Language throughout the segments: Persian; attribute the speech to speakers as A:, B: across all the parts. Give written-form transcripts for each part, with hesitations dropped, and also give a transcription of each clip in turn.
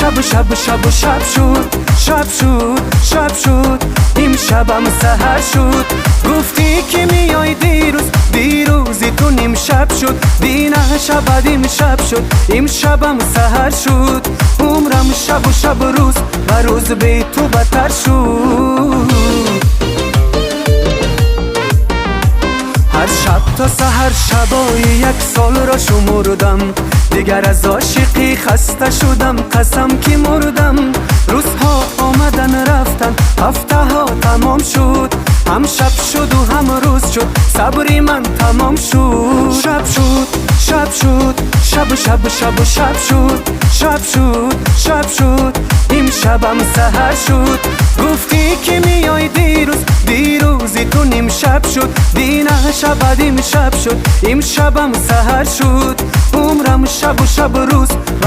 A: شب شب شب شب شد شب شد شب شد امشبم سحر شد گفتی که میای دیروزی تو نیم شب شد دینه شب امشب شد امشبم سحر شد عمرم شب و شب و روز به تو بدتر شد هر شب تا سحر شبای یک سال را شمردم دیگر از عاشقی خسته شدم قسم که مردم روزها آمدن رفتن هفته ها تمام شد هم شب شد و هم روز شد صبری من تمام شد شب شد شب شد شب شب شب شب شد شب شد شب شد امشبم سحر شد گفتی که میای دیروزی تو نیم شب شد دینه شب امشب شد امشبم سحر شد عمرم شب و شب و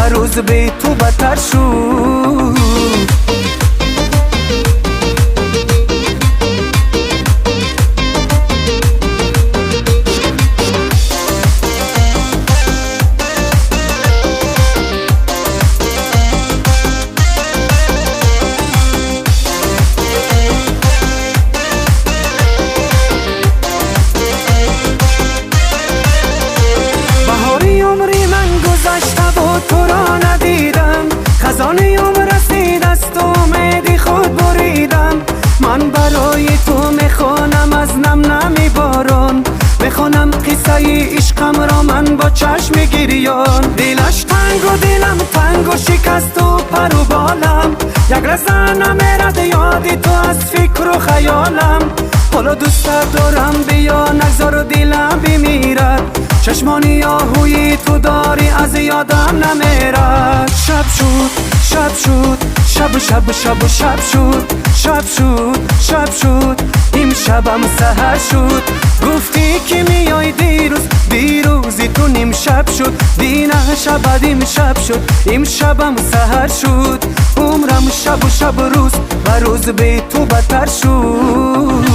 A: روز به تو بدتر شد تو را ندیدم خزانه عمر رسید از تو امیدی خود بریدم من برای تو میخوانم از نم نمی باران میخوانم قصه عشقم را من با چشم گریان دلش تنگ و دلم تنگ و شکست و پر و بالم یک لحظه نمیرد یادی تو از فکر و خیالم حالا دوست دارم بیا نگذار دلم بمیرد چشمانی آهوی تو داری از یادم نمیرد شب شد شب شد شب شب شب شب شد شب شد شب شد امشبم سحر شد گفتی که میای دیروزی تو نیم شب شد دینه شب امشب شد امشبم سحر شد عمرم شب و شب و روز به تو بدتر شد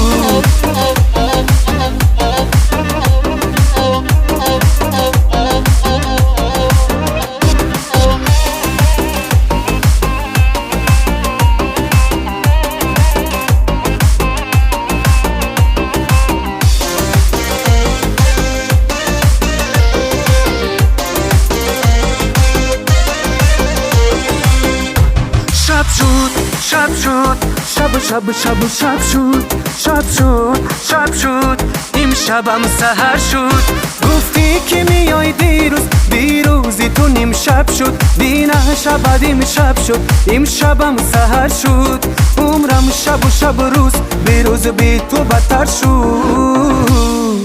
A: شب شد شب شب شب شب شد شب شد شب شد امشبم سحر شد گفتی که میای دیروزی تو نیم شب شد دینه شب امشب شد امشبم سحر شد عمرم شب و شب به روز به تو بدتر شد